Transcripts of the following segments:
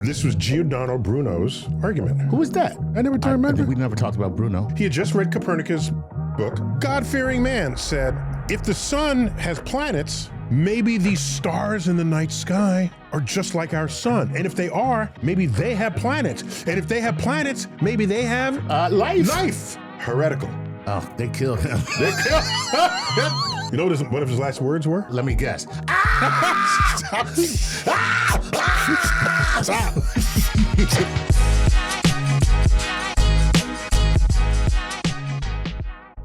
This was Giordano Bruno's argument. Who was that? I never remember. We never talked about Bruno. He had just read Copernicus' book. God-fearing man said, if the sun has planets, maybe these stars in the night sky are just like our sun. And if they are, maybe they have planets. And if they have planets, maybe they have life. Heretical. Oh, they killed him. They killed him. You know what his last words were? Let me guess.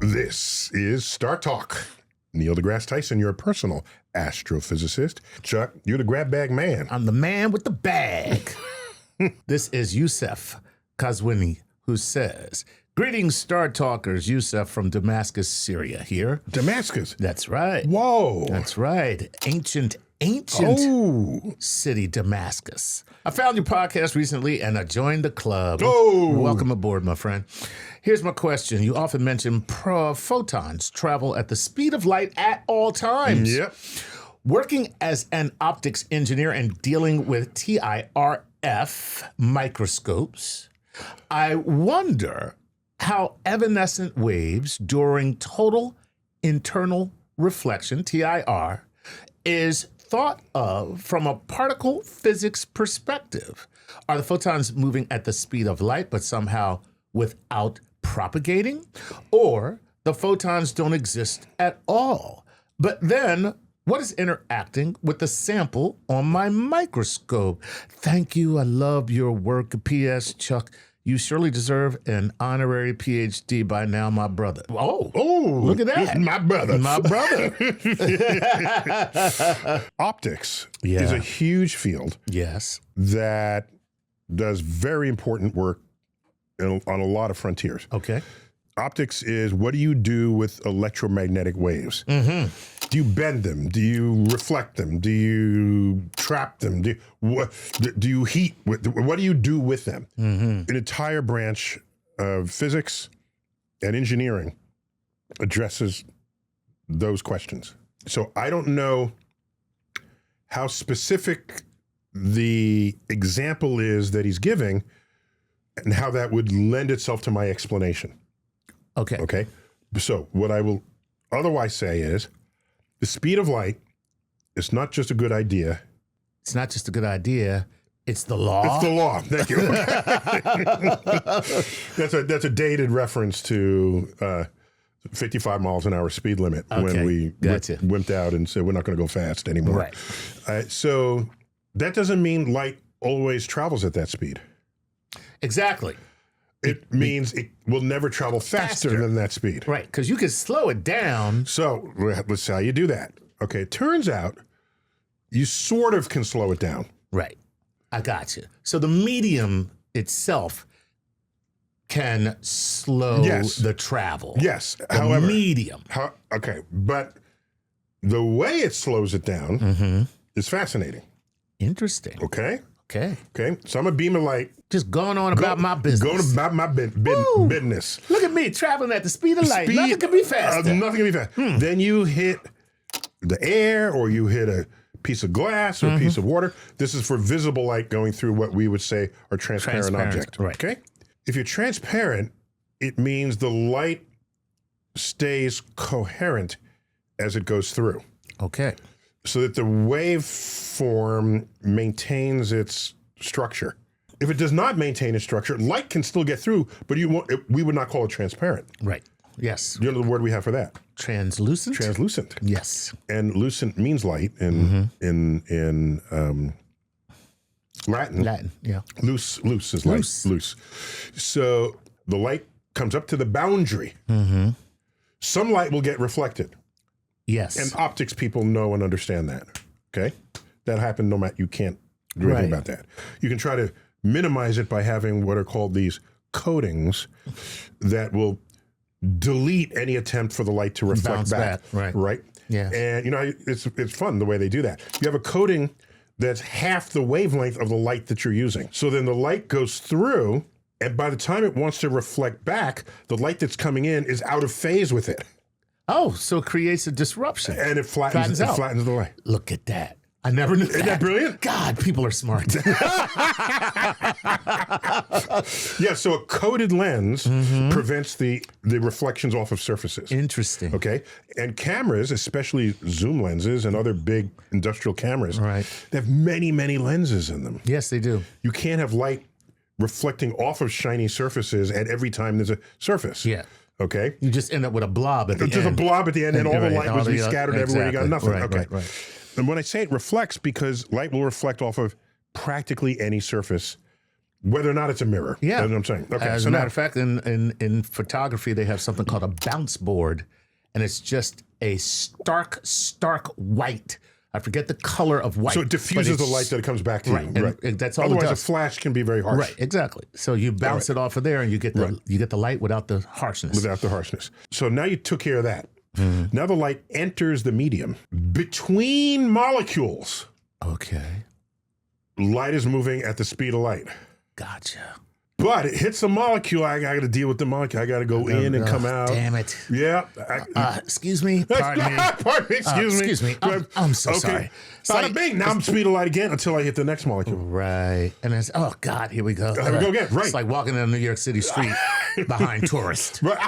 This is StarTalk. Neil deGrasse Tyson, your personal astrophysicist. Chuck, you're the grab bag man. I'm the man with the bag. This is Yusef Kazwini, who says, greetings, Star Talkers. Yusef from Damascus, Syria here. Damascus? That's right. Whoa. That's right. Ancient city, Damascus. I found your podcast recently and I joined the club. Oh. Welcome aboard, my friend. Here's my question. You often mention photons travel at the speed of light at all times. Yep. Working as an optics engineer and dealing with TIRF microscopes, I wonder how evanescent waves during total internal reflection, TIR, is thought of from a particle physics perspective. Are the photons moving at the speed of light, but somehow without propagating? Or the photons don't exist at all? But then, what is interacting with the sample on my microscope? Thank you. I love your work. P.S. Chuck, you surely deserve an honorary PhD by now, my brother. Oh, look at that. My brother. My brother. Optics is a huge field. Yes. That does very important work on a lot of frontiers. Okay. Optics is, what do you do with electromagnetic waves? Mm-hmm. Do you bend them? Do you reflect them? Do you trap them? Do you heat? What do you do with them? Mm-hmm. An entire branch of physics and engineering addresses those questions. So I don't know how specific the example is that he's giving and how that would lend itself to my explanation. Okay. So what I will otherwise say is the speed of light is not just a good idea. It's not just a good idea. It's the law. It's the law. Thank you. That's a dated reference to 55 miles an hour speed limit when we wimped out and said we're not going to go fast anymore. Right. So that doesn't mean light always travels at that speed. Exactly. It means it will never travel faster than that speed. Right, because you can slow it down. So let's see how you do that. Okay, it turns out you sort of can slow it down. Right, I got you. So the medium itself can slow the travel. Yes, however. Medium. But the way it slows it down is fascinating. Interesting. Okay. Okay. So I'm a beam of light. Just going on about my business. Going about my business. Look at me traveling at the speed of light. Nothing can be faster. Nothing can be faster. Then you hit the air or you hit a piece of glass or a piece of water. This is for visible light going through what we would say are transparent object. Right. Okay. If you're transparent, it means the light stays coherent as it goes through. Okay. So that the waveform maintains its structure. If it does not maintain its structure, light can still get through, but we would not call it transparent. Right. Yes. You know the word we have for that? Translucent? Translucent. Yes. And lucent means light in Latin. Latin, yeah. Loose is light. Loose. So the light comes up to the boundary. Mm-hmm. Some light will get reflected. Yes. And optics people know and understand that. Okay? That happened no matter, you can't do anything about that. You can try to minimize it by having what are called these coatings that will delete any attempt for the light to reflect back. Right? Yeah. And you know, it's fun the way they do that. You have a coating that's half the wavelength of the light that you're using. So then the light goes through, and by the time it wants to reflect back, the light that's coming in is out of phase with it. Oh, so it creates a disruption. And it flattens the light. Look at that. I never knew that. Isn't that brilliant? God, people are smart. Yeah, so a coated lens prevents the reflections off of surfaces. Interesting. Okay, and cameras, especially zoom lenses and other big industrial cameras, Right. they have many, many lenses in them. Yes, they do. You can't have light reflecting off of shiny surfaces at every time there's a surface. Yeah. Okay? You just end up with a blob at the Just a end. blob at the end, and all the light was be scattered everywhere. You got nothing. Right, Okay. right. And when I say it reflects, because light will reflect off of practically any surface, whether or not it's a mirror. Yeah. That's what I'm saying. Okay. As so a now, matter of fact, in photography, they have something called a bounce board, and it's just a stark white. I forget the color of white. so it diffuses the light that it comes back to right, you. and Right. that's all it Otherwise, a does. flash can be very harsh. Right, exactly. So you bounce it off of there, and you get the light without the harshness. Without the harshness. So now you took care of that. Mm-hmm. Now the light enters the medium. Between molecules, Okay, light is moving at the speed of light. gotcha. But it hits the molecule. I got to deal with the molecule. I got to go in and come out. Damn it. Yeah. Excuse me. Pardon me. Pardon me. Excuse me. I'm so sorry. It's Bada like- bing. Now I'm speed of light again until I hit the next molecule. Right. And it's, oh, God, here we go. There we go again. Right. It's like walking down a New York City street behind tourists. Right.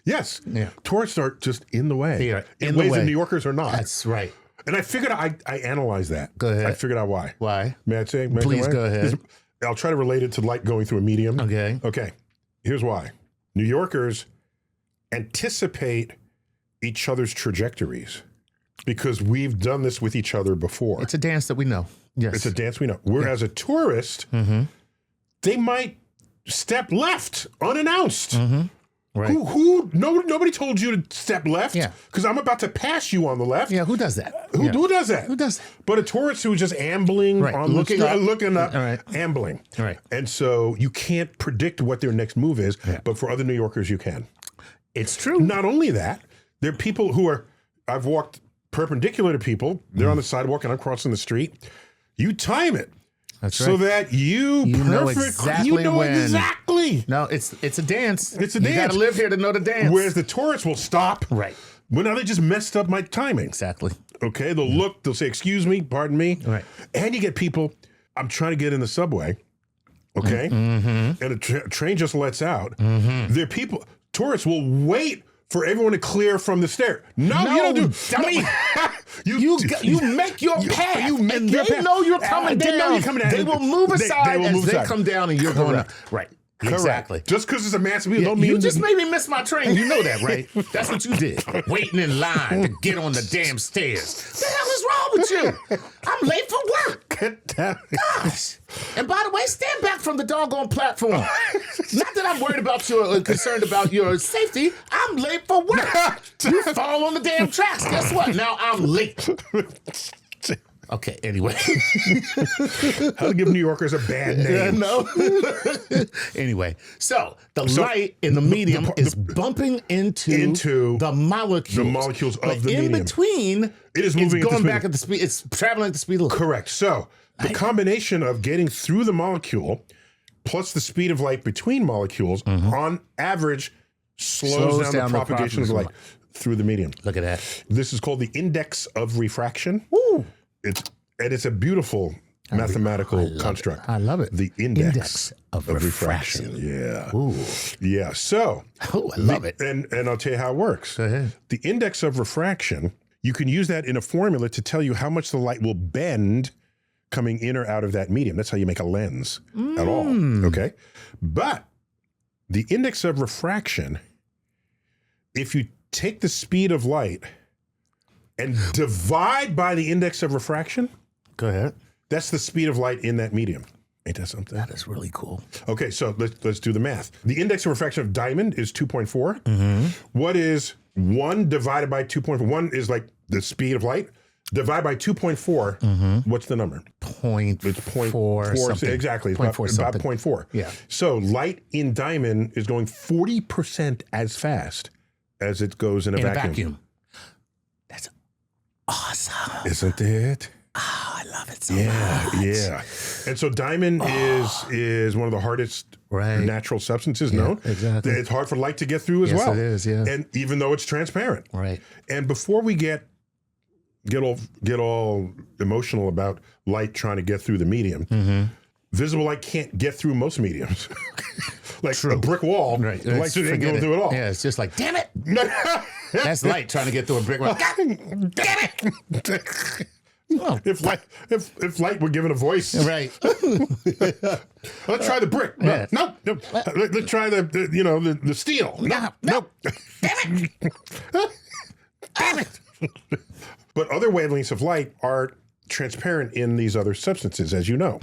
Yes. Yeah. Tourists are just in the way. They are in in the ways way. that New Yorkers are not. That's right. And I figured I analyzed that. Go ahead. I figured out why. Why? May I say? Please why? go ahead. I'll try to relate it to light going through a medium. Okay. Okay. Here's why. New Yorkers anticipate each other's trajectories because we've done this with each other before. It's a dance that we know. Yes. It's a dance we know. Whereas a tourist, they might step left unannounced. Right. Nobody told you to step left. Yeah. Because I'm about to pass you on the left. Yeah, who does that? Who does that? Who does that? But a tourist who's just ambling Right. on Looking the up. looking up, All right. ambling. Right. And so you can't predict what their next move is, but for other New Yorkers, you can. It's true. Not only that, there are people who are, I've walked perpendicular to people, they're on the sidewalk and I'm crossing the street. You time it. That's So right. that you know perfect, exactly you know when. exactly. No, it's a dance. It's a You dance. got to live here to know the dance. Whereas the tourists will stop. Right. Well, now they just messed up my timing. Exactly. Okay, they'll look, they'll say, excuse me, pardon me. Right. And you get people, I'm trying to get in the subway, okay? And a train just lets out. There are people, tourists will wait for everyone to clear from the stair. No, you don't do dummy. No. You make your path. You make and your they path. know you're coming They down. know you're coming down. They will move aside will as move they aside. come down and you're going up. Right. Correct. Exactly. Just because it's a massive wheel, don't mean You just made me miss my train. You know that, right? That's what you did. Waiting in line to get on the damn stairs. What the hell is wrong with you? I'm late for work. Gosh. And by the way, stand back from the doggone platform. Not that I'm worried about your concerned about your safety. I'm late for work. You fall on the damn tracks. Guess what? Now I'm late. Okay, anyway. How to give New Yorkers a bad name. No. Anyway, so the light in the medium is bumping into the molecules. The molecules of But the in medium. between, It is moving at the going speed back at the speed. It's traveling at the speed of light. Correct. So the combination of getting through the molecule plus the speed of light between molecules on average slows down the propagation of light through the medium. Look at that. This is called the index of refraction. Ooh. It's a beautiful mathematical construct. I love it. The index of refraction. Yeah. Ooh. Yeah. So Oh, I love it. and I'll tell you how it works. Go ahead. The index of refraction, you can use that in a formula to tell you how much the light will bend coming in or out of that medium. That's how you make a lens at all. Okay. But the index of refraction, if you take the speed of light and divide by the index of refraction, Go ahead. that's the speed of light in that medium. Ain't that something? That is really cool. Okay, so let's do the math. The index of refraction of diamond is 2.4. What is 1 divided by 2.4? 1 is like the speed of light. Divide by 2.4, what's the number? It's 0.4 something. Exactly. It's 0.4 about something. 0.4. Yeah. So light in diamond is going 40% as fast as it goes in a In a vacuum. vacuum. That's awesome. Isn't it? Oh, I love it so much. Yeah. And so diamond is one of the hardest Right. natural substances known. exactly. It's hard for light to get through as Yes, well. it is, yeah. And even though it's transparent. Right. And before we get get all emotional about light trying to get through the medium. Visible light can't get through most mediums. Like a brick wall, Right. the light can't go through it all. Yeah, it's just like, damn it. That's light trying to get through a brick wall. Damn it. Oh. If light were given a voice, Right. let's try the brick. No, Yeah. no. Let's try the steel. No. Damn it. Damn it. But other wavelengths of light are transparent in these other substances, as you know.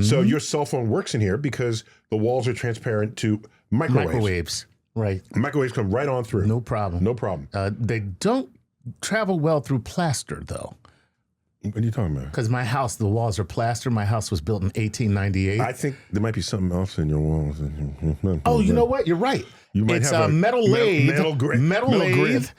So your cell phone works in here because the walls are transparent to microwaves. Right. Microwaves come right on through. No problem. No problem. They don't travel well through plaster, though. What are you talking about? Because my house, the walls are plaster. My house was built in 1898. I think there might be something else in your walls. Oh, you know what? You're right. You might It's have a metal lathe. metal Metal lathe grid.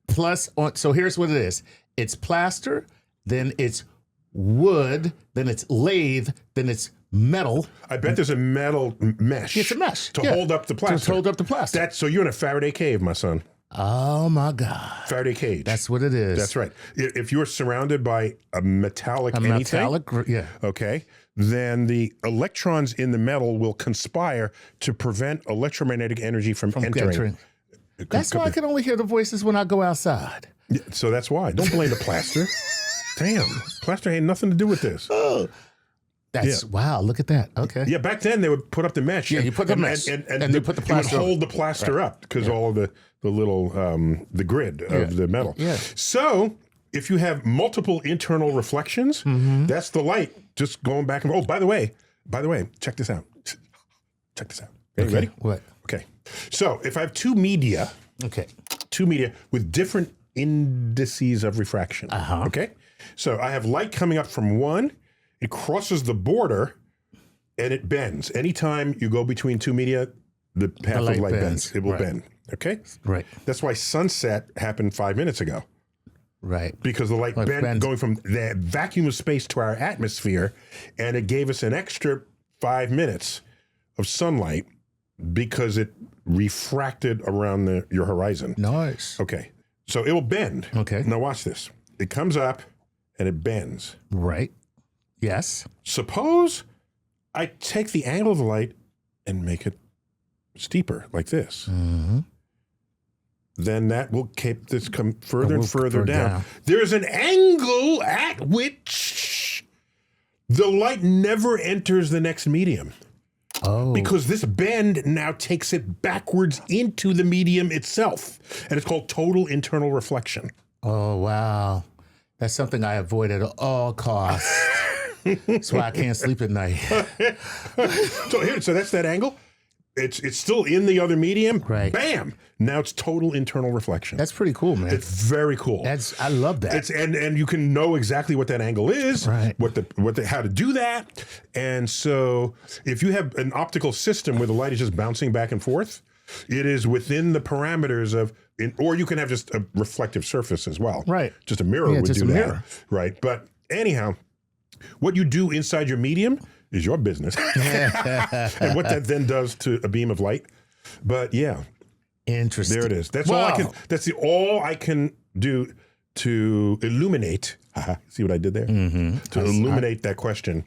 plus, so here's what it is. It's plaster, then it's wood, then it's lathe, then it's metal. I bet there's a metal mesh. It's a mesh. To hold up the plaster. To hold up the plaster. So you're in a Faraday cave, my son. Oh, my God. Faraday cage. That's what it is. That's right. If you're surrounded by a metallic anything, yeah. okay, then the electrons in the metal will conspire to prevent electromagnetic energy from entering. That's why I can only hear the voices when I go outside. Yeah, so that's why. Don't blame the plaster. Damn, plaster ain't nothing to do with this. Oh, that's wow! Look at that. Okay. Yeah, back then they would put up the mesh. Yeah, you put the mesh, and they put the plaster. It would hold the plaster up because all of the little the grid of the metal. Yeah. So if you have multiple internal reflections, that's the light just going back and. Oh, by the way, check this out. Check this out. Okay, ready? What? Okay. So if I have two media with different indices of refraction. Okay. So I have light coming up from one. It crosses the border and it bends. Anytime you go between two media, the path of light bends. It will bend. Okay? Right. That's why sunset happened 5 minutes ago. Right. Because the light bent going from the vacuum of space to our atmosphere, and it gave us an extra 5 minutes of sunlight because it refracted around your horizon. Nice. Okay. So it will bend. Okay. Now watch this. It comes up and it bends. Right. Yes. Suppose I take the angle of the light and make it steeper like this. Then that will keep this come further and further down. There's an angle at which the light never enters the next medium. Oh. Because this bend now takes it backwards into the medium itself. And it's called total internal reflection. Oh, wow. That's something I avoid at all costs. That's why I can't sleep at night. So that's that angle. It's still in the other medium. Right. Bam. Now it's total internal reflection. That's pretty cool, man. It's very cool. I love that. And you can know exactly what that angle is, right? How to do that. And so if you have an optical system where the light is just bouncing back and forth, it is within the parameters of, or you can have just a reflective surface as well. Right. Just a mirror would just do a that. mirror. Right. But anyhow, what you do inside your medium is your business. And what that then does to a beam of light. But yeah. Interesting. There it is. That's all I can do to illuminate. See what I did there? To illuminate that question.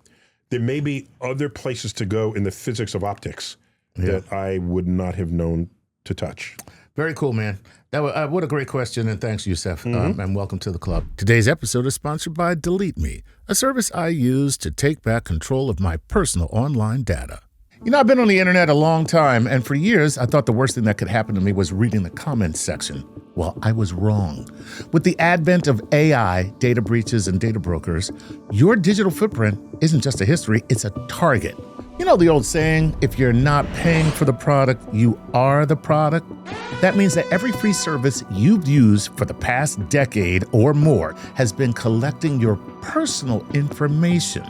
There may be other places to go in the physics of optics that I would not have known to touch. Very cool, man. What a great question, and thanks, Youssef, and welcome to the club. Today's episode is sponsored by Delete Me, a service I use to take back control of my personal online data. You know, I've been on the internet a long time, and for years, I thought the worst thing that could happen to me was reading the comments section. Well, I was wrong. With the advent of AI, data breaches, and data brokers, your digital footprint isn't just a history, it's a target. You know the old saying, if you're not paying for the product, you are the product? That means that every free service you've used for the past decade or more has been collecting your personal information.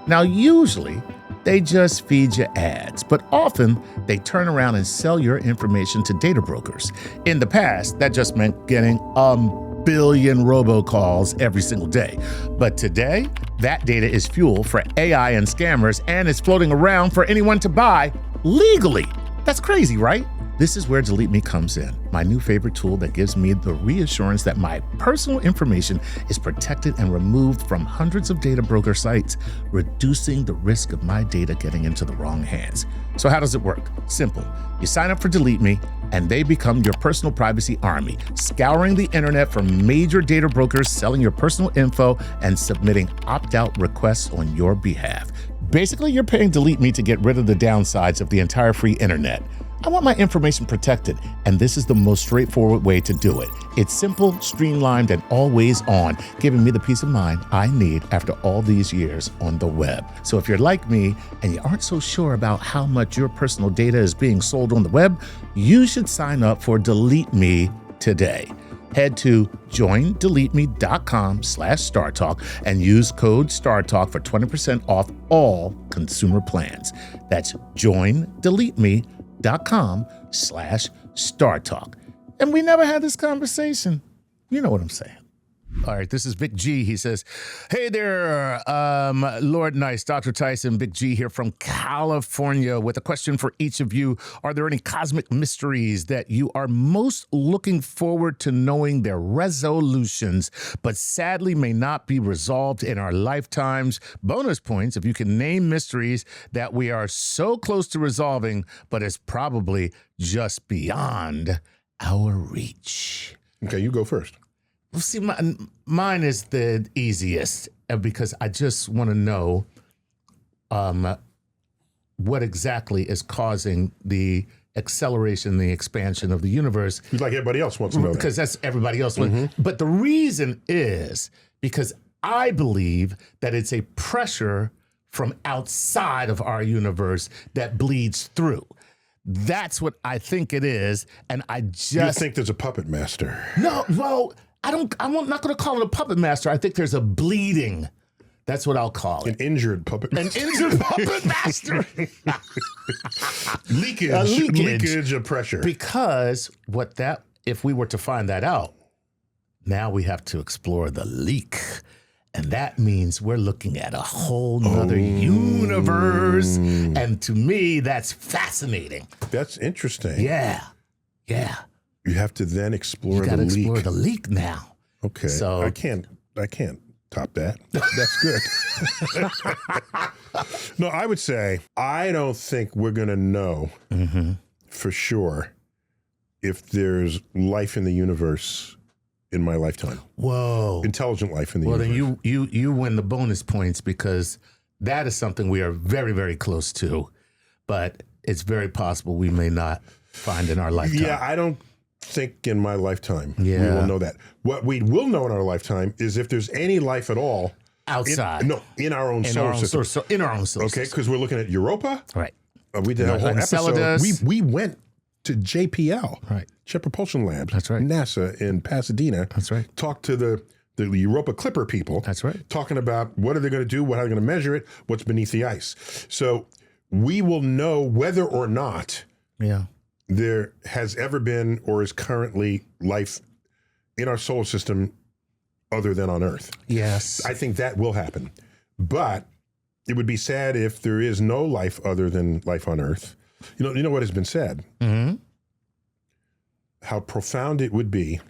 Now, usually, they just feed you ads, but often they turn around and sell your information to data brokers. In the past, that just meant getting a billion robocalls every single day. But today, that data is fuel for AI and scammers, and it's floating around for anyone to buy legally. That's crazy, right? This is where Delete Me comes in, my new favorite tool that gives me the reassurance that my personal information is protected and removed from hundreds of data broker sites, reducing the risk of my data getting into the wrong hands. So how does it work? Simple. You sign up for Delete Me, and they become your personal privacy army, scouring the internet for major data brokers selling your personal info and submitting opt-out requests on your behalf. Basically, you're paying Delete Me to get rid of the downsides of the entire free internet. I want my information protected, and this is the most straightforward way to do it. It's simple, streamlined, and always on, giving me the peace of mind I need after all these years on the web. So if you're like me and you aren't so sure about how much your personal data is being sold on the web, you should sign up for Delete Me today. Head to joindeleteme.com/StarTalk and use code StarTalk for 20% off all consumer plans. That's joindeleteme.com/StarTalk. And we never had this conversation. You know what I'm saying. All right, this is Big G. He says, hey there, Lord Nice, Dr. Tyson, Big G here from California with a question for each of you. Are there any cosmic mysteries that you are most looking forward to knowing their resolutions, but sadly may not be resolved in our lifetimes? Bonus points if you can name mysteries that we are so close to resolving, but it's probably just beyond our reach. Okay, you go first. Well, see, mine is the easiest because I just want to know what exactly is causing the acceleration, the expansion of the universe. Like everybody else wants to know that. Because that's everybody else. But the reason is because I believe that it's a pressure from outside of our universe that bleeds through. That's what I think it is. And I just... You think there's a puppet master? No, well... I'm not going to call it a puppet master. I think there's a bleeding. That's what I'll call it. An injured puppet master. An injured puppet master. Leakage of pressure. Because if we were to find that out, now we have to explore the leak. And that means we're looking at a whole nother universe. And to me, that's fascinating. That's interesting. Yeah. You have to then explore the leak. You got to explore the leak now. Okay. So I can't top that. That's good. No, I would say I don't think we're going to know for sure if there's life in the universe in my lifetime. Whoa. Intelligent life in the universe. Well, then you win the bonus points because that is something we are very, very close to, but it's very possible we may not find in our lifetime. Yeah, I don't think in my lifetime we will know that. What we will know in our lifetime is if there's any life at all outside. In our own solar system. In our own solar system. Okay, because we're looking at Europa. Right. We did a whole episode. Enceladus. We went to JPL, right? Jet Propulsion Labs. That's right. NASA in Pasadena. That's right. Talked to the Europa Clipper people. That's right. Talking about what are they going to do, what are they going to measure it, what's beneath the ice. So we will know whether or not there has ever been or is currently life in our solar system other than on Earth. Yes. I think that will happen. But it would be sad if there is no life other than life on Earth. You know what has been said? Mm-hmm. How profound it would be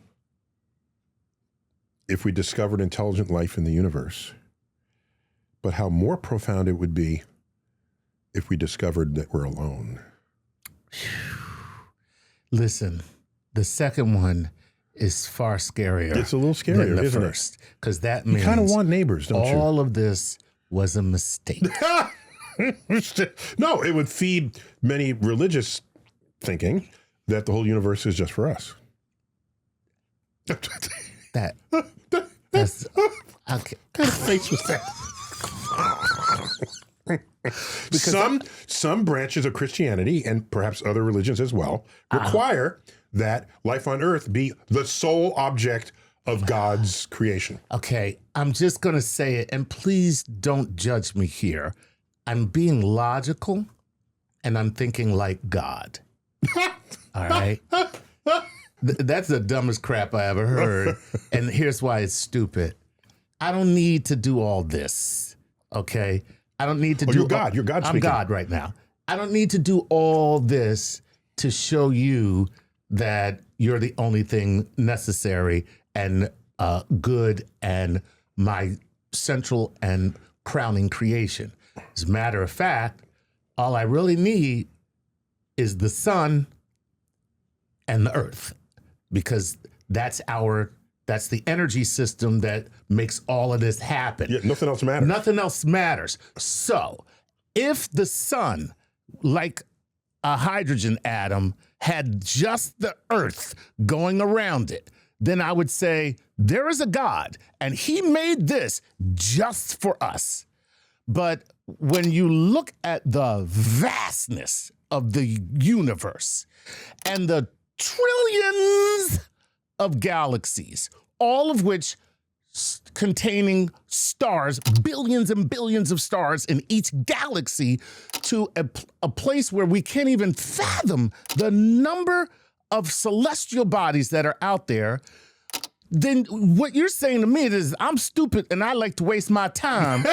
if we discovered intelligent life in the universe, but how more profound it would be if we discovered that we're alone. Listen, the second one is far scarier. It's a little scarier, than the isn't first, because that means you kind of want neighbors, don't you? All of this was a mistake. No, it would feed many religious thinking that the whole universe is just for us. That's okay. What kind of face was that? Some branches of Christianity and perhaps other religions as well require that life on Earth be the sole object of God's creation. Okay, I'm just going to say it, and please don't judge me here. I'm being logical, and I'm thinking like God. All right? That's the dumbest crap I ever heard, and here's why it's stupid. I don't need to do all this, okay? I don't need to do... You're God. You're God speaking. I'm God right now. I don't need to do all this to show you that you're the only thing necessary and good and my central and crowning creation. As a matter of fact, all I really need is the sun and the earth, because that's the energy system that makes all of this happen. Yeah, nothing else matters. Nothing else matters. So if the sun, like a hydrogen atom, had just the earth going around it, then I would say there is a God and he made this just for us. But when you look at the vastness of the universe and the trillions of galaxies, all of which containing stars, billions and billions of stars in each galaxy, to a place where we can't even fathom the number of celestial bodies that are out there, then what you're saying to me is I'm stupid and I like to waste my time.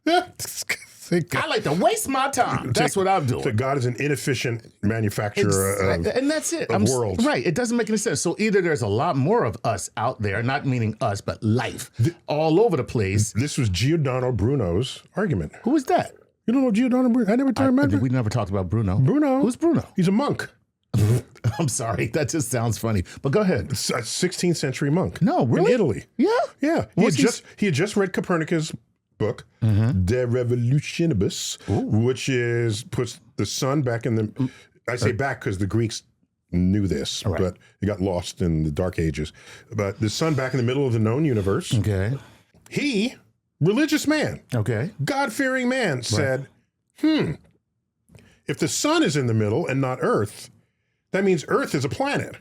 I like to waste my time. That's what I'm doing. So God is an inefficient manufacturer and that's it. of worlds. Right. It doesn't make any sense. So either there's a lot more of us out there, not meaning us, but life, all over the place. This was Giordano Bruno's argument. Who is that? You don't know Giordano Bruno? I never remember. We never talked about Bruno. Bruno. Who's Bruno? He's a monk. I'm sorry. That just sounds funny. But go ahead. A 16th century monk. No, really? In Italy. Yeah? Yeah. He had just read Copernicus' book, De Revolutionibus, which puts the sun back in the... I say back because the Greeks knew this, but it got lost in the Dark Ages. But the sun back in the middle of the known universe. Okay. He, religious man, okay, God-fearing man, said, if the sun is in the middle and not Earth, that means Earth is a planet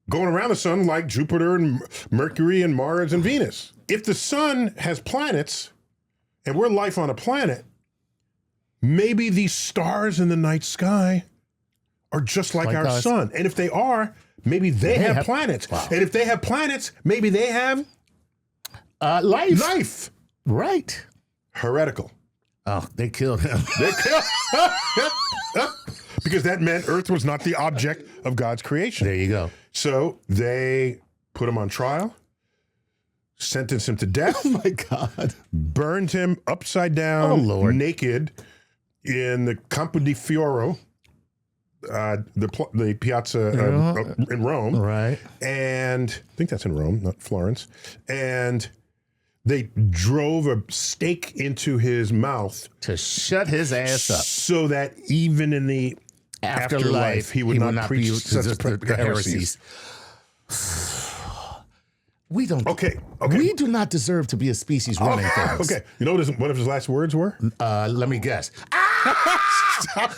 going around the sun like Jupiter and Mercury and Mars and Venus. If the sun has planets and we're life on a planet, maybe these stars in the night sky are just like our us. sun. And if they are, maybe they have planets. Wow. And if they have planets, maybe they have life. Life. Right. Heretical. Oh, they killed him. Because that meant Earth was not the object of God's creation. There you go. So they put him on trial, sentenced him to death. Oh my God. Burned him upside down, naked, in the Campo di Fioro, the piazza in Rome. Right. And I think that's in Rome, not Florence. And they drove a stake into his mouth to shut his ass up, so that even in the afterlife he would not preach such heresies. We don't. Okay. We do not deserve to be a species running things. Okay. You know what his last words were? Let me guess. Stop.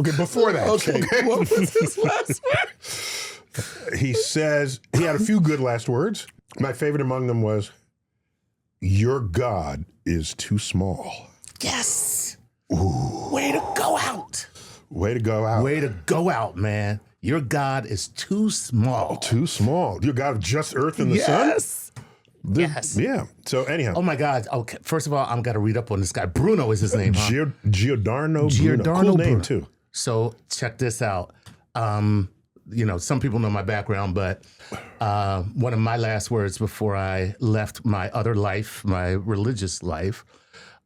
Okay, before that. Okay. What was his last word? He says, he had a few good last words. My favorite among them was, your God is too small. Yes. Ooh. Way to go out. Way to go out. Way to go out, man. Your God is too small. Too small. Your God of just earth and the sun? Yes. Yeah. So anyhow. Oh my God. Okay. First of all, I'm got to read up on this guy. Bruno is his name, huh? Giordano Bruno. Cool name too. So check this out. Some people know my background, but one of my last words before I left my other life, my religious life,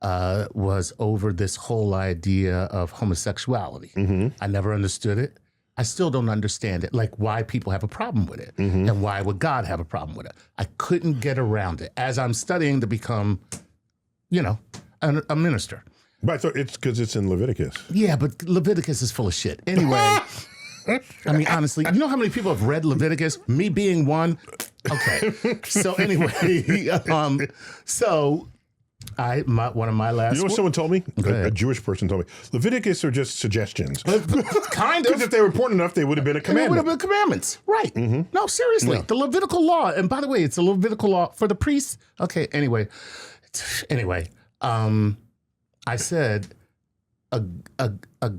was over this whole idea of homosexuality. I never understood it. I still don't understand it, like why people have a problem with it and why would God have a problem with it. I couldn't get around it as I'm studying to become, a minister. But I thought it's because it's in Leviticus. Yeah, but Leviticus is full of shit. Anyway, I mean, honestly, you know how many people have read Leviticus? Me being one. Okay. So anyway, one of my last... You know what someone told me? A Jewish person told me. Leviticus are just suggestions. Kind of. Because if they were important enough, they would have been a commandment. They would have been commandments. Right. No, seriously. Yeah. The Levitical law. And by the way, it's a Levitical law for the priests. Okay, anyway. I said, a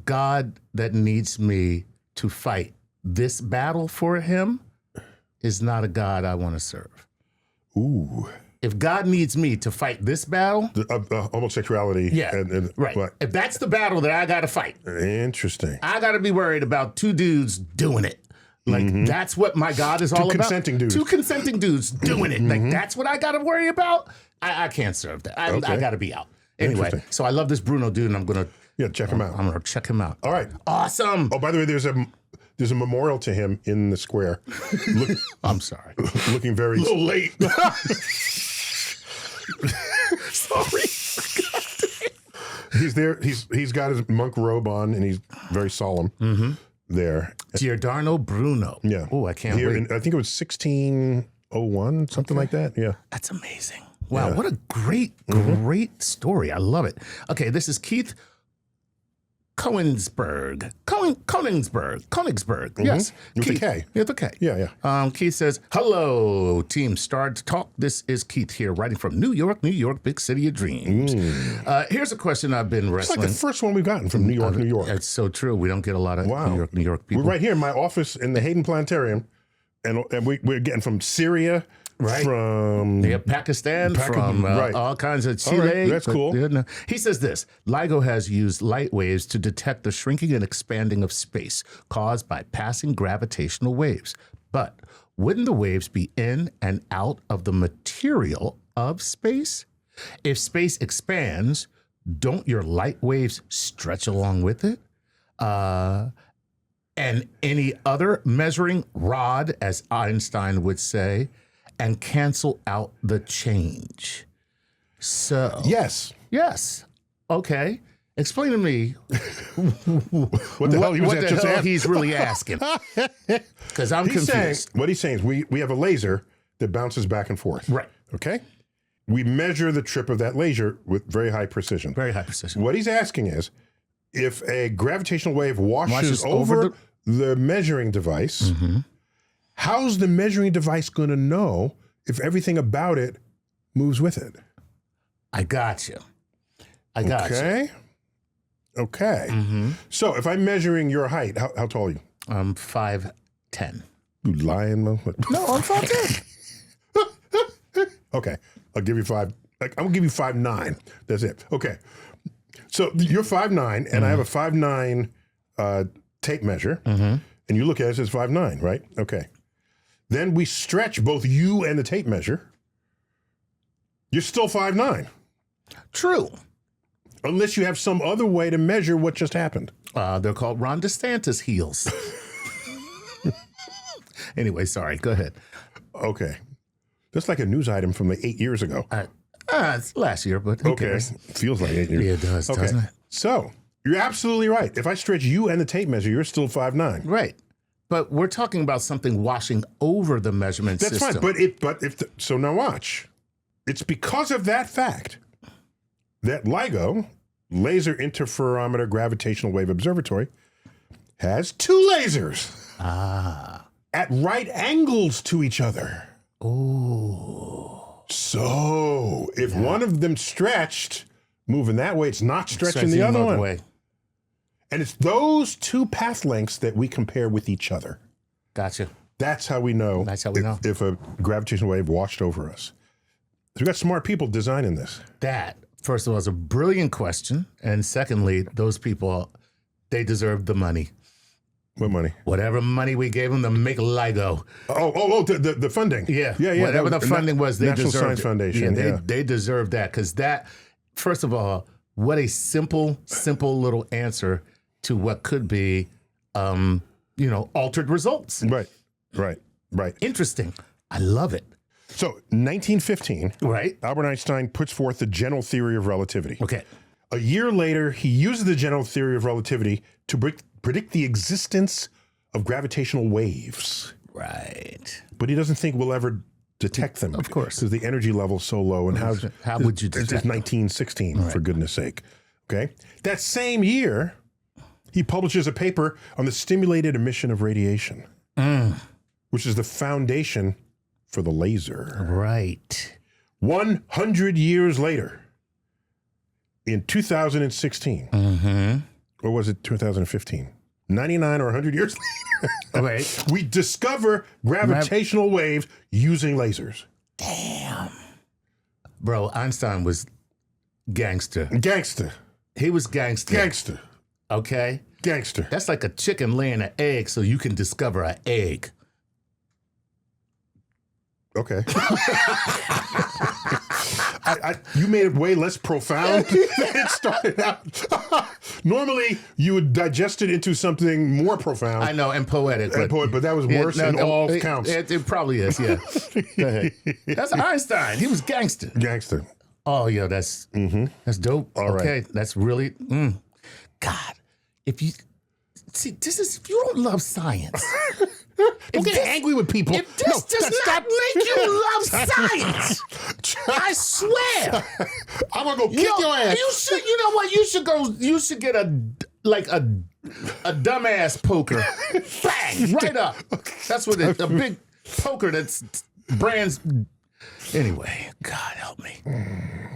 God that needs me to fight this battle for him is not a God I want to serve. Ooh. If God needs me to fight this battle, Homosexuality. yeah, right. What? If that's the battle that I got to fight, Interesting. I got to be worried about two dudes doing it. Like, that's what my God is all about. consenting dudes. Two consenting dudes doing it. Like, that's what I got to worry about. I can't serve that. I got to be out. Anyway, so I love this Bruno dude, and I'm going to check him out. I'm going to check him out. All right. Awesome. Oh, by the way, there's a memorial to him in the square. I'm sorry. Looking very... A little late. Sorry. He's there. He's got his monk robe on, and he's very solemn there. Giordano Bruno. Yeah. Oh, I can't wait. I think it was 1601, something like that. Yeah. That's amazing. Wow, what a great story. I love it. Okay, this is Keith Koenigsberg. Koenigsberg. Yes. With Keith, a K. With a K. Yeah. Keith says, hello, Team StarTalk. This is Keith here, writing from New York, big city of dreams. Here's a question I've been It's wrestling. like the first one we've gotten from New York, New York. It's so true. We don't get a lot of New York people. We're right here in my office in the Hayden Planetarium, and we're getting from Syria, from Pakistan, from all kinds of Chile. All right, that's cool. He says this: LIGO has used light waves to detect the shrinking and expanding of space caused by passing gravitational waves. But wouldn't the waves be in and out of the material of space? If space expands, don't your light waves stretch along with it? And any other measuring rod, as Einstein would say, and cancel out the change. So Yes. Okay. Explain to me What the hell he was just asking? he's really asking. Because I'm confused. What he's saying is we have a laser that bounces back and forth. Right. Okay? We measure the trip of that laser with very high precision. Very high precision. What he's asking is, if a gravitational wave washes over the measuring device, how's the measuring device going to know if everything about it moves with it? I got you. Okay. So if I'm measuring your height, how tall are you? I'm 5'10". You lying, Mo? No, I'm 5'10". Okay, I'll give you five. I'll give you 5'9". That's it. Okay. So you're 5'9", and I have a 5'9" tape measure, and you look at it, it says 5'9", right? Okay. Then we stretch both you and the tape measure. You're still 5'9". True. Unless you have some other way to measure what just happened. They're called Ron DeSantis heels. Anyway, sorry. Go ahead. Okay. That's like a news item from like 8 years ago. It's last year, but who cares? Feels like 8 years. Yeah, it does, doesn't it? So you're absolutely right. If I stretch you and the tape measure, you're still 5'9". Right. But we're talking about something washing over the measurement That's system. fine. So now watch. It's because of that fact that LIGO, Laser Interferometer Gravitational Wave Observatory, has two lasers at right angles to each other. Oh. So if one of them stretched, moving that way, it's not stretching the other one. Way. And it's those two path lengths that we compare with each other. Gotcha. That's how we know. If a gravitational wave washed over us. So we got smart people designing this. That, first of all, is a brilliant question. And secondly, those people, they deserve the money. What money? Whatever money we gave them to make LIGO. The funding. Yeah. Yeah. Whatever the funding was, they National deserved Science it. Foundation. Yeah, they deserve that. Because that, first of all, what a simple little answer to what could be, altered results. Right. Interesting. I love it. So 1915, right? Albert Einstein puts forth the general theory of relativity. Okay. A year later, he uses the general theory of relativity to predict the existence of gravitational waves. Right. But he doesn't think we'll ever detect them. Of course. Because the energy level's so low. And how would you detect them? It's 1916, for goodness sake. Okay. That same year, he publishes a paper on the stimulated emission of radiation, which is the foundation for the laser. Right. 100 years later, in 2016, or was it 2015? 99 or 100 years later, right. we discover gravitational waves using lasers. Damn. Bro, Einstein was gangster. Gangster. He was gangster. Gangster. Okay? Gangster. That's like a chicken laying an egg so you can discover an egg. Okay. You made it way less profound than it started out. Normally, you would digest it into something more profound. I know, and poetic. But that was worse in all counts. It probably is, yeah. Go ahead. That's Einstein. He was gangster. Gangster. Oh, yeah, that's dope. All okay, right. that's really, God, if you don't love science. Don't get angry with people. If this does not make you love science, I swear. I'm going to go kick your ass. You know what? You should get a dumbass poker. Bang, right up. That's what a big poker that's brands. Anyway, God help me.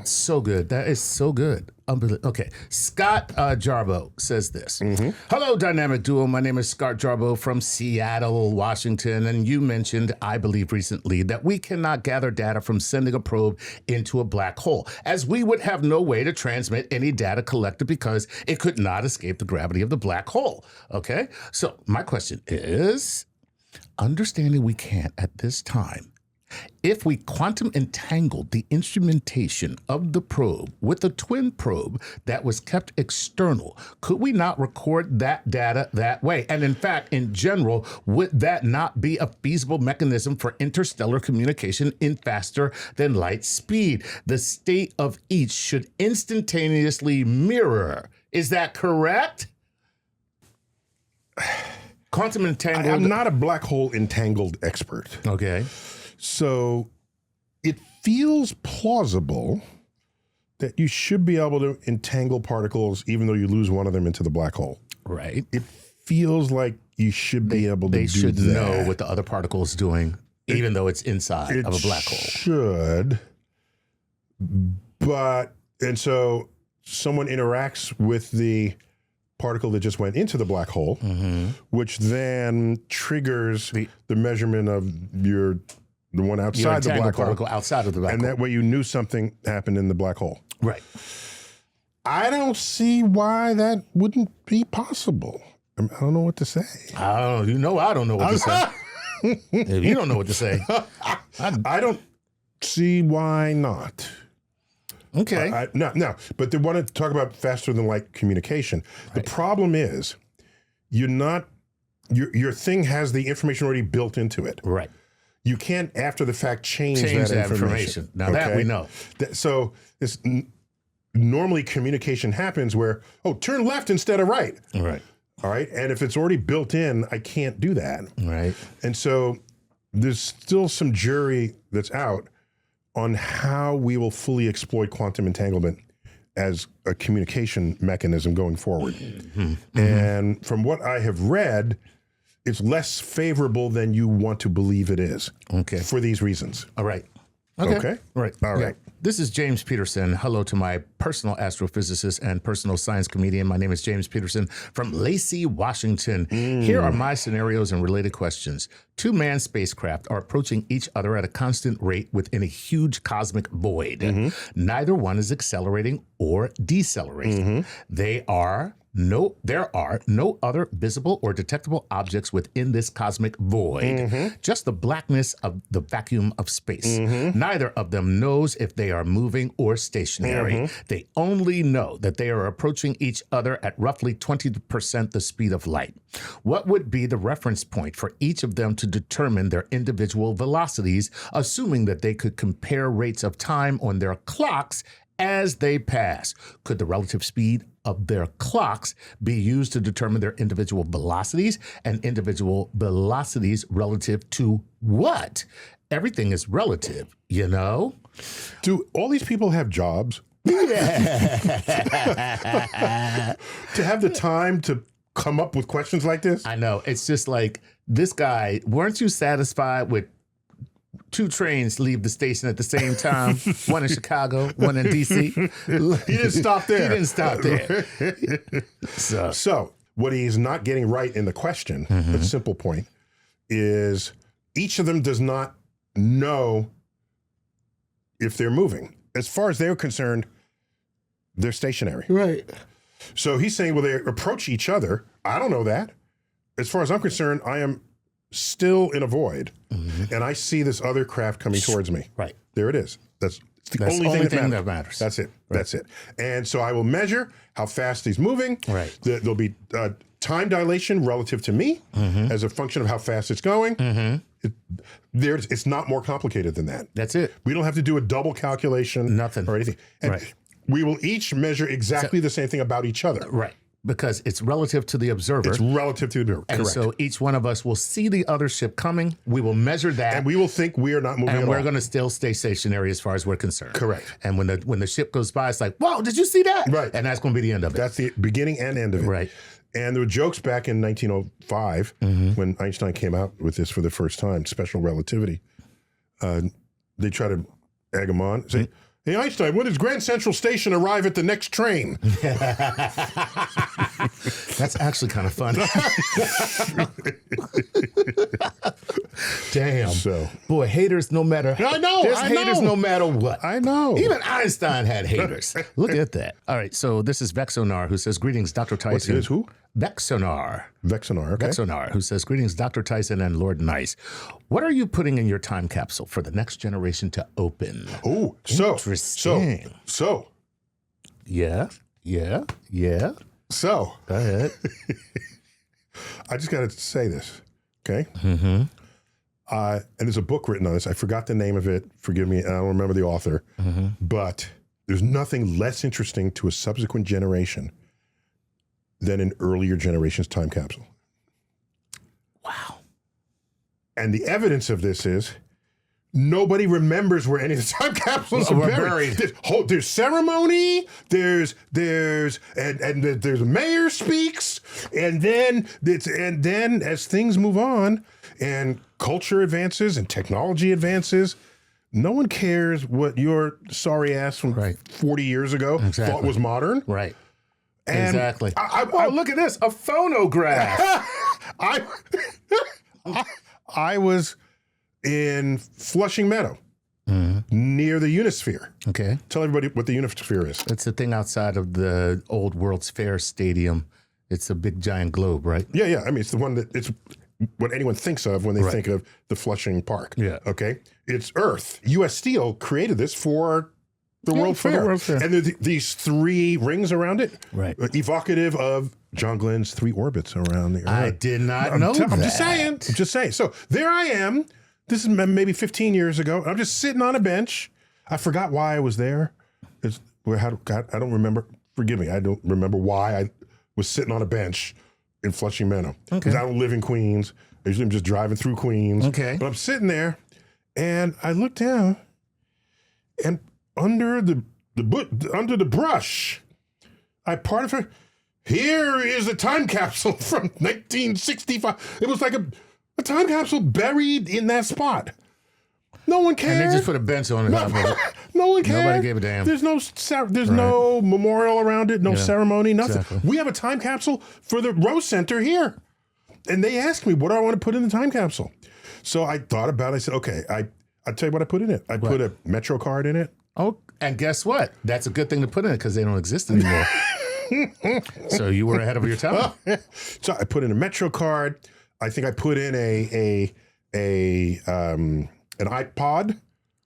So good. That is so good. Unbelievable. Okay. Scott Jarbo says this. Hello, Dynamic Duo. My name is Scott Jarbo from Seattle, Washington. And you mentioned, I believe recently, that we cannot gather data from sending a probe into a black hole, as we would have no way to transmit any data collected because it could not escape the gravity of the black hole. Okay. So my question is, understanding we can't at this time, if we quantum entangled the instrumentation of the probe with a twin probe that was kept external, could we not record that data that way? And in fact, in general, would that not be a feasible mechanism for interstellar communication in faster than light speed? The state of each should instantaneously mirror. Is that correct? Quantum entangled. I'm not a black hole entangled expert. Okay. So it feels plausible that you should be able to entangle particles even though you lose one of them into the black hole. Right. It feels like you should be able to do that. They should know what the other particle is doing, even though it's inside of a black hole. Should. And so someone interacts with the particle that just went into the black hole, which then triggers the measurement of the one outside the black particle hole. Outside of the black hole. And that way you knew something happened in the black hole. Right. I don't see why that wouldn't be possible. I don't know what to say. I don't know what to say. If you don't know what to say. I don't see why not. Okay. No, but they want to talk about faster than light communication. Right. The problem is your thing has the information already built into it. Right. You can't, after the fact, change that information. Now that we know. So this normally communication happens where, turn left instead of right. Right. All right. And if it's already built in, I can't do that. Right. And so there's still some jury that's out on how we will fully exploit quantum entanglement as a communication mechanism going forward. And from what I have read, it's less favorable than you want to believe it is. Okay. For these reasons. All right. Okay. Right. All right. This is James Peterson. Hello to my personal astrophysicist and personal science comedian. My name is James Peterson from Lacey, Washington. Here are my scenarios and related questions. Two manned spacecraft are approaching each other at a constant rate within a huge cosmic void. Neither one is accelerating or decelerating. There are no other visible or detectable objects within this cosmic void, just the blackness of the vacuum of space. Neither of them knows if they are moving or stationary. They only know that they are approaching each other at roughly 20% the speed of light. What would be the reference point for each of them to determine their individual velocities, assuming that they could compare rates of time on their clocks as they pass? Could the relative speed of their clocks be used to determine their individual velocities, and individual velocities relative to what? Everything is relative, you know? Do all these people have jobs? Yeah. To have the time to come up with questions like this? I know. It's just like, this guy, weren't you satisfied with two trains leave the station at the same time, one in Chicago, one in D.C.? He didn't stop there. He didn't stop there. So what he's not getting right in the question, the simple point, is each of them does not know if they're moving. as far as they're concerned, they're stationary. Right. So he's saying, well, they approach each other. I don't know that. As far as I'm concerned, I am still in a void, and I see this other craft coming towards me. Right. There it is. That's the only thing that matters. That's it. Right. That's it. And so I will measure how fast he's moving. Right. There'll be time dilation relative to me as a function of how fast it's going. It's not more complicated than that. That's it. We don't have to do a double calculation. Nothing. Or anything. And we will each measure exactly the same thing about each other. Right. Because it's relative to the observer. It's relative to the observer. And correct. so each one of us will see the other ship coming. We will measure that. And we will think we are not moving at all. And we're going to still stay stationary as far as we're concerned. Correct. And when the ship goes by, it's like, whoa, did you see that? Right. And that's going to be the end of it. That's the beginning and end of it. Right. And there were jokes back in 1905 when Einstein came out with this for the first time, special relativity. They try to egg him on. Say, hey, Einstein, when does Grand Central Station arrive at the next train? That's actually kind of fun. Damn. So, boy, haters no matter. I know. There's I haters know. no matter what. I know. Even Einstein had haters. Look at that. All right. So this is Vexonar who says, greetings, Dr. Tyson. What is who? Vexonar. Vexonar, okay. Vexonar, who says, greetings, Dr. Tyson and Lord Nice. What are you putting in your time capsule for the next generation to open? Oh, Interesting. So. Yeah. So. Go ahead. I just got to say this, okay? And there's a book written on this. I forgot the name of it. Forgive me. I don't remember the author. But there's nothing less interesting to a subsequent generation than an earlier generation's time capsule. Wow. And the evidence of this is nobody remembers where any of the time capsules are buried. There's ceremony, there's the mayor speaks, and then as things move on and culture advances and technology advances, no one cares what your sorry ass from 40 years ago thought was modern. Right. And exactly. Look at this, a phonograph. I was in Flushing Meadow, near the Unisphere. Okay. Tell everybody what the Unisphere is. It's the thing outside of the old World's Fair Stadium. It's a big giant globe, right? Yeah. I mean, it's the one it's what anyone thinks of when they think of the Flushing Park. Yeah. Okay. It's Earth. U.S. Steel created this for the World Fair. And there are these three rings around it, evocative of John Glenn's three orbits around the Earth. I did not know that. I'm just saying. So there I am. This is maybe 15 years ago. I'm just sitting on a bench. I forgot why I was there. I don't remember. Forgive me. I don't remember why I was sitting on a bench in Flushing Meadow. Because I don't live in Queens. Usually I'm just driving through Queens. But I'm sitting there, and I look down, and under the brush, I parted for. Here is a time capsule from 1965. It was like a time capsule buried in that spot. No one cared. And they just put a bench on it. No one cared. Nobody gave a damn. There's no memorial around it, no ceremony, nothing. Exactly. We have a time capsule for the Rose Center here. And they asked me, what do I want to put in the time capsule? So I thought about it. I said, okay, I'll tell you what I put in it. I put a Metro card in it. Oh, and guess what? That's a good thing to put in it because they don't exist anymore. So you were ahead of your time. So I put in a Metro card. I think I put in an iPod.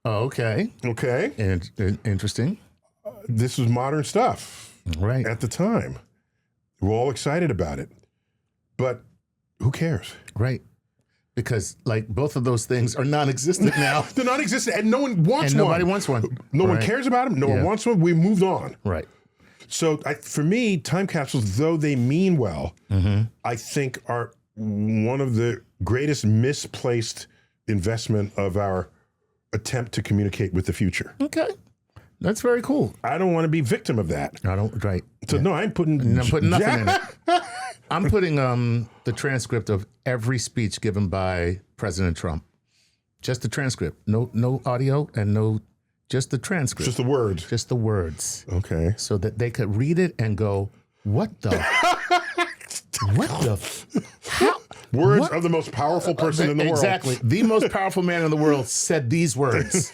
Oh, okay. Okay. And interesting. This was modern stuff. Right. At the time. We're all excited about it. But who cares? Right. Because like both of those things are non-existent now. They're non-existent and no one wants and one. Nobody wants one. No one cares about them. No one wants one. We moved on. Right. So for me, time capsules, though they mean well, I think are one of the greatest misplaced investment of our attempt to communicate with the future. Okay. That's very cool. I don't want to be victim of that. Right. So no, I'm putting nothing in it. I'm putting the transcript of every speech given by President Trump. Just the transcript. No audio and just the transcript. Just the words. Just the words. Okay. So that they could read it and go, what the? How? Words of the most powerful person in the world. Exactly. The most powerful man in the world said these words.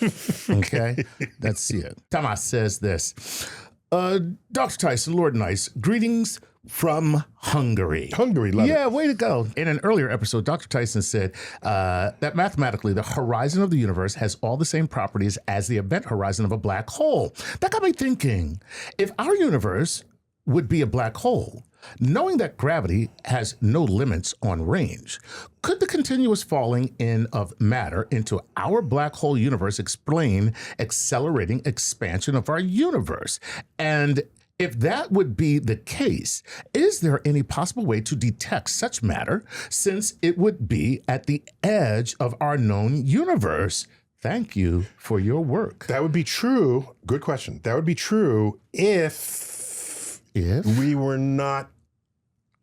Okay? Let's see it. Thomas says this. Dr. Tyson, Lord Nice, greetings from Hungary. Hungary, love it. Yeah, way to go. In an earlier episode, Dr. Tyson said that mathematically, the horizon of the universe has all the same properties as the event horizon of a black hole. That got me thinking, if our universe would be a black hole, knowing that gravity has no limits on range, could the continuous falling in of matter into our black hole universe explain accelerating expansion of our universe? And if that would be the case, is there any possible way to detect such matter since it would be at the edge of our known universe? Thank you for your work. That would be true. Good question. That would be true if we were not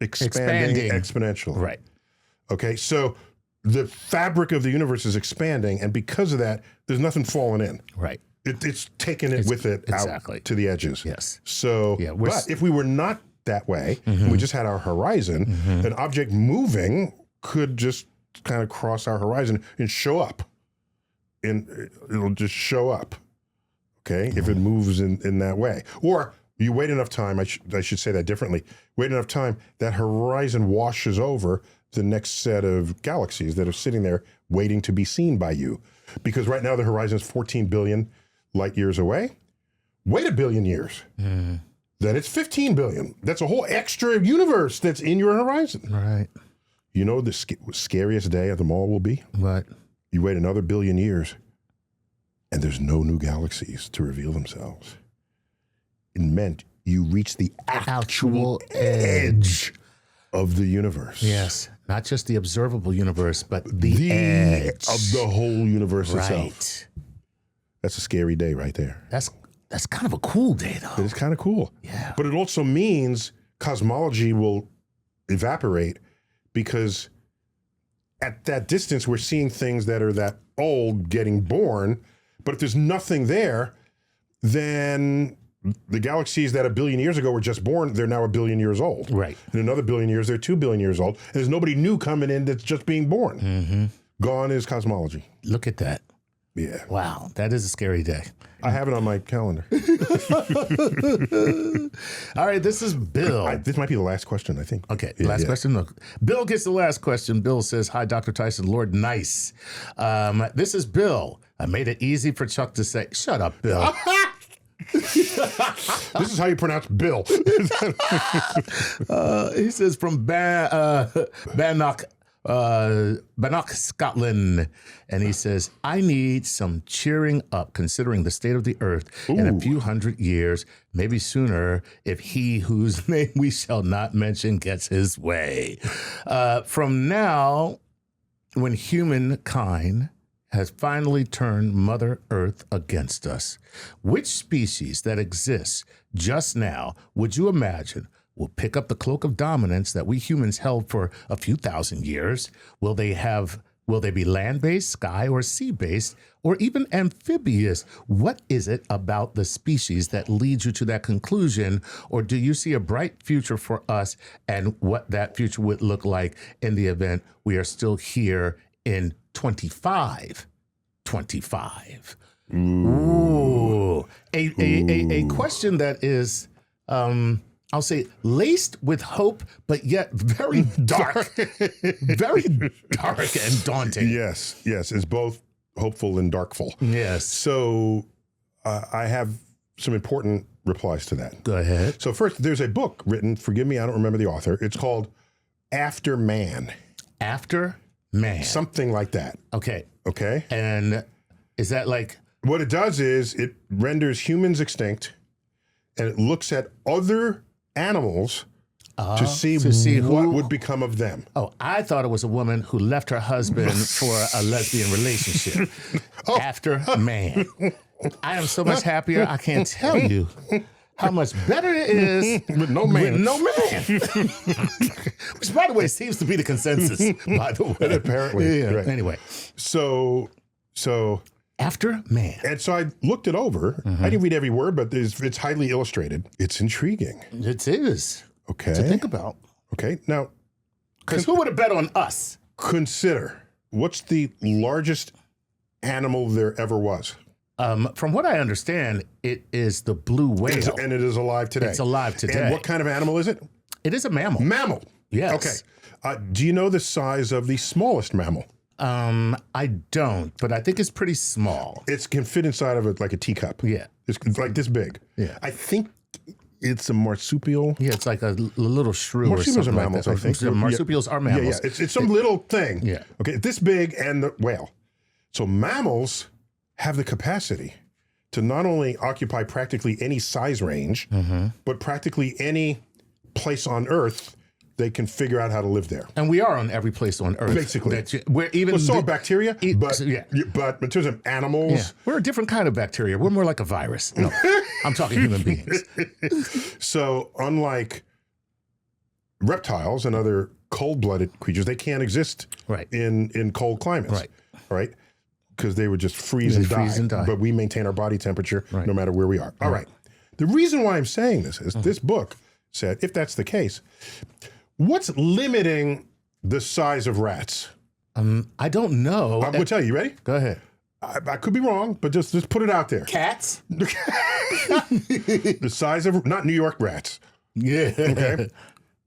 expanding exponentially. Right. Okay, so the fabric of the universe is expanding, and because of that, there's nothing falling in. Right. It's taking it with it out to the edges. Yes. So, Yeah, but if we were not that way, and we just had our horizon, an object moving could just kind of cross our horizon and show up. And it'll just show up, okay, if it moves in that way. Or you wait enough time, I should say that differently, wait enough time, that horizon washes over the next set of galaxies that are sitting there waiting to be seen by you. Because right now the horizon is 14 billion light years away. Wait a billion years. Then it's 15 billion. That's a whole extra universe that's in your horizon. Right. You know the scariest day of them all will be? What? You wait another billion years and there's no new galaxies to reveal themselves. It meant you reach the actual edge of the universe. Yes. Not just the observable universe, but the edge of the whole universe itself. Right. That's a scary day right there. That's kind of a cool day, though. It is kind of cool. Yeah. But it also means cosmology will evaporate because at that distance, we're seeing things that are that old getting born. But if there's nothing there, then the galaxies that a billion years ago were just born, they're now a billion years old. Right. In another billion years, they're 2 billion years old. And there's nobody new coming in that's just being born. Gone is cosmology. Look at that. Yeah. Wow. That is a scary day. I have it on my calendar. All right. This is Bill. This might be the last question, I think. Okay, last question. Look, Bill gets the last question. Bill says, "Hi, Dr. Tyson, Lord Nice. This is Bill. I made it easy for Chuck to say, shut up, Bill." This is how you pronounce Bill. He says from Bannock, Scotland. And he says, "I need some cheering up considering the state of the earth in a few hundred years, maybe sooner, if he whose name we shall not mention gets his way. From now, when humankind has finally turned Mother Earth against us, which species that exists just now would you imagine will pick up the cloak of dominance that we humans held for a few thousand years? Will they be land-based, sky or sea-based, or even amphibious? What is it about the species that leads you to that conclusion? Or do you see a bright future for us and what that future would look like in the event we are still here in 25? Ooh. A question that is, I'll say, laced with hope, but yet very dark, very dark and daunting. Yes, it's both hopeful and darkful. Yes. So I have some important replies to that. Go ahead. So first, there's a book written, forgive me, I don't remember the author. It's called After Man. After Man. Something like that. Okay. Okay. And is that like... What it does is it renders humans extinct and it looks at other animals to see what would become of them. Oh, I thought it was a woman who left her husband for a lesbian relationship. After Man. I am so much happier, I can't tell you how much better it is with no man. Which, by the way, seems to be the consensus, by the way. Apparently. Yeah. Right. Anyway. So After Man. And so I looked it over. I didn't read every word, but it's highly illustrated. It's intriguing. It is. Okay. To think about. Okay. Now, Because who would have bet on us? Consider, what's the largest animal there ever was? From what I understand, it is the blue whale. And it is alive today. It's alive today. And what kind of animal is it? It is a mammal. Mammal. Yes. Okay. Do you know the size of the smallest mammal? I don't, but I think it's pretty small. It can fit inside of it like a teacup. Yeah. It's like this big. Yeah. I think it's a marsupial. Yeah, it's like a little shrew or Marsupials something are mammals, like that. I think. Marsupials are mammals. Yeah. It's some little thing. Yeah. Okay, this big and the whale. So mammals have the capacity to not only occupy practically any size range, but practically any place on Earth, they can figure out how to live there. And we are on every place on Earth. Basically. We're even Well, so are bacteria, but yeah. but in terms of animals, We're a different kind of bacteria. We're more like a virus. No, I'm talking human beings. so unlike reptiles and other cold-blooded creatures, they can't exist Right. in cold climates. Right? Because they would just freeze and die. But we maintain our body temperature no matter where we are. All right. The reason why I'm saying this is this book said, if that's the case, what's limiting the size of rats? I don't know. I'm going to tell you. You ready? Go ahead. I could be wrong, but just put it out there. Cats? The size of, not New York rats. Yeah. Okay.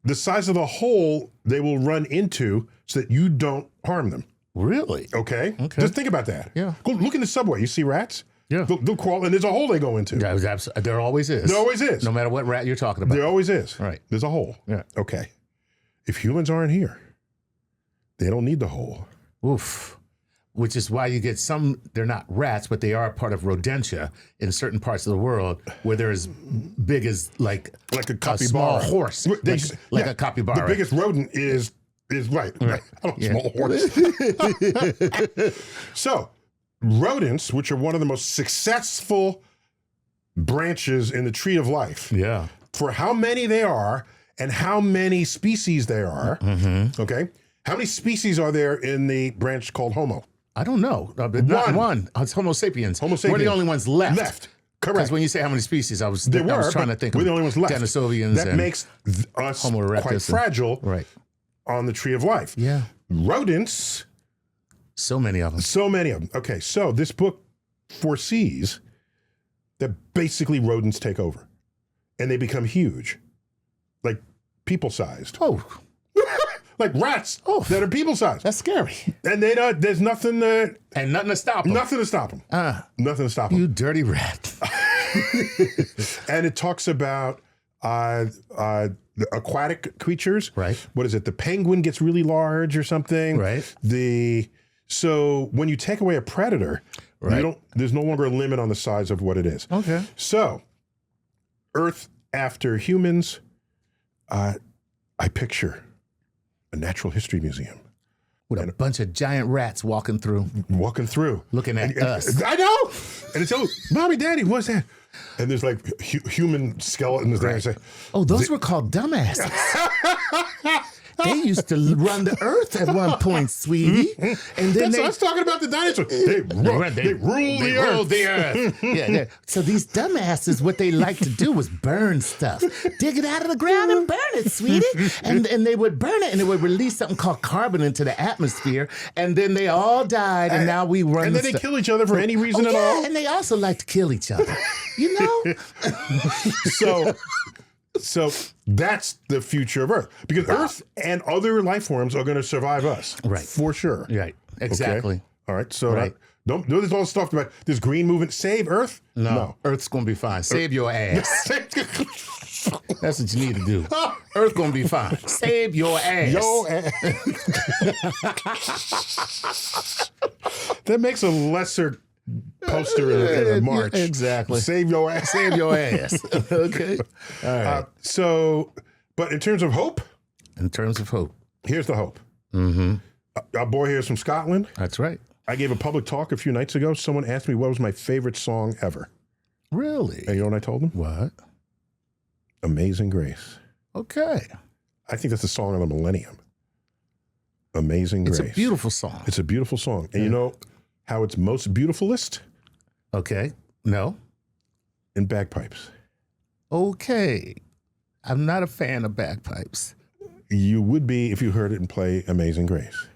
The size of the hole they will run into so that you don't harm them. Really? Okay? Just think about that. Yeah. Go look in the subway. You see rats? Yeah. They'll crawl, and there's a hole they go into. There always is. There always is. No matter what rat you're talking about. There always is. Right. There's a hole. Yeah. Okay. If humans aren't here, they don't need the hole. Oof. Which is why you get some, they're not rats, but they are part of rodentia in certain parts of the world where they're as big as like a capybara. small horse. Like a capybara. The biggest rodent is right. I don't small horse. So, rodents, which are one of the most successful branches in the tree of life, Yeah. for how many they are and how many species there are, okay? How many species are there in the branch called Homo? I don't know. Not one. It's Homo sapiens. Homo sapiens. We're the only ones left. Correct. Because when you say how many species, I was trying to think we're of the only ones left. Denisovians that and makes us Homo erectus quite fragile on the tree of life. Yeah. Rodents, so many of them. so many of them. Okay, so this book foresees that basically rodents take over and they become huge, like people-sized. Oh, Like rats that are people-sized. that's scary. And there's nothing And nothing to stop them. nothing to stop them. Nothing to stop them. You dirty rat. And it talks about the aquatic creatures. Right. What is it? The penguin gets really large or something. Right. So when you take away a predator, there's no longer a limit on the size of what it is. Okay. So Earth after humans, I picture a natural history museum. With a bunch of giant rats walking through. Looking at us. I know. And it's, Mommy, Daddy, what's that? And there's like human skeletons there. And say, Oh, those were called dumbasses. They used to run the earth at one point, sweetie. And then I was talking about the dinosaurs. They ruled the earth. Yeah. So these dumbasses, what they like to do was burn stuff. Dig it out of the ground and burn it, sweetie. And they would burn it and it would release something called carbon into the atmosphere. And then they all died and now we run And then they kill each other for any reason at all. And they also like to kill each other. You know? So that's the future of Earth. Because Earth and other life forms are going to survive us. Right. For sure. Right. Exactly. Okay? All right. So don't do this all stuff about this green movement. Save Earth? No. Earth's going to be fine. Save your ass. That's what you need to do. Earth going to be fine. Save your ass. That makes a lesser poster in a march. Exactly. Save your ass. Save your ass. Okay. All right. But in terms of hope? In terms of hope. Here's the hope. Our boy here is from Scotland. That's right. I gave a public talk a few nights ago. Someone asked me what was my favorite song ever. Really? And you know what I told them? What? Amazing Grace. Okay. I think that's the song of the millennium. Amazing Grace. It's a beautiful song. It's a beautiful song. And you know how it's most beautifulest? Okay. No. In bagpipes. Okay. I'm not a fan of bagpipes. you would be if you heard it and play Amazing Grace.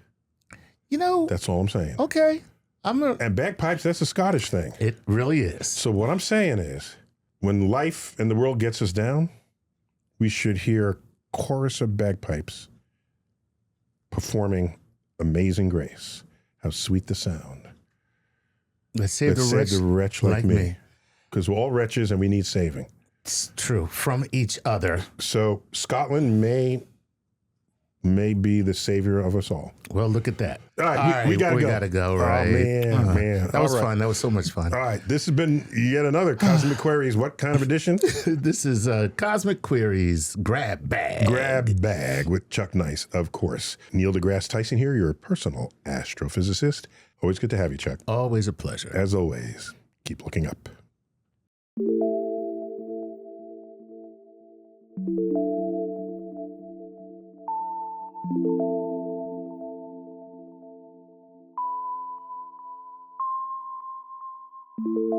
You know, That's all I'm saying. okay. And bagpipes, that's a Scottish thing. It really is. So what I'm saying is, when life and the world gets us down, we should hear a chorus of bagpipes performing Amazing Grace. How sweet the sound. Let's save Let's the save the wretch like me. Because we're all wretches and we need saving. It's true. From each other. So Scotland may be the savior of us all. Well, look at that. All right, we gotta go. We gotta go, right? Oh, man. That was fun. That was so much fun. All right, this has been yet another Cosmic Queries. What kind of edition? This is Cosmic Queries Grab Bag. Grab Bag with Chuck Nice, of course. Neil deGrasse Tyson here, your personal astrophysicist. Always good to have you, Chuck. Always a pleasure. As always, keep looking up. you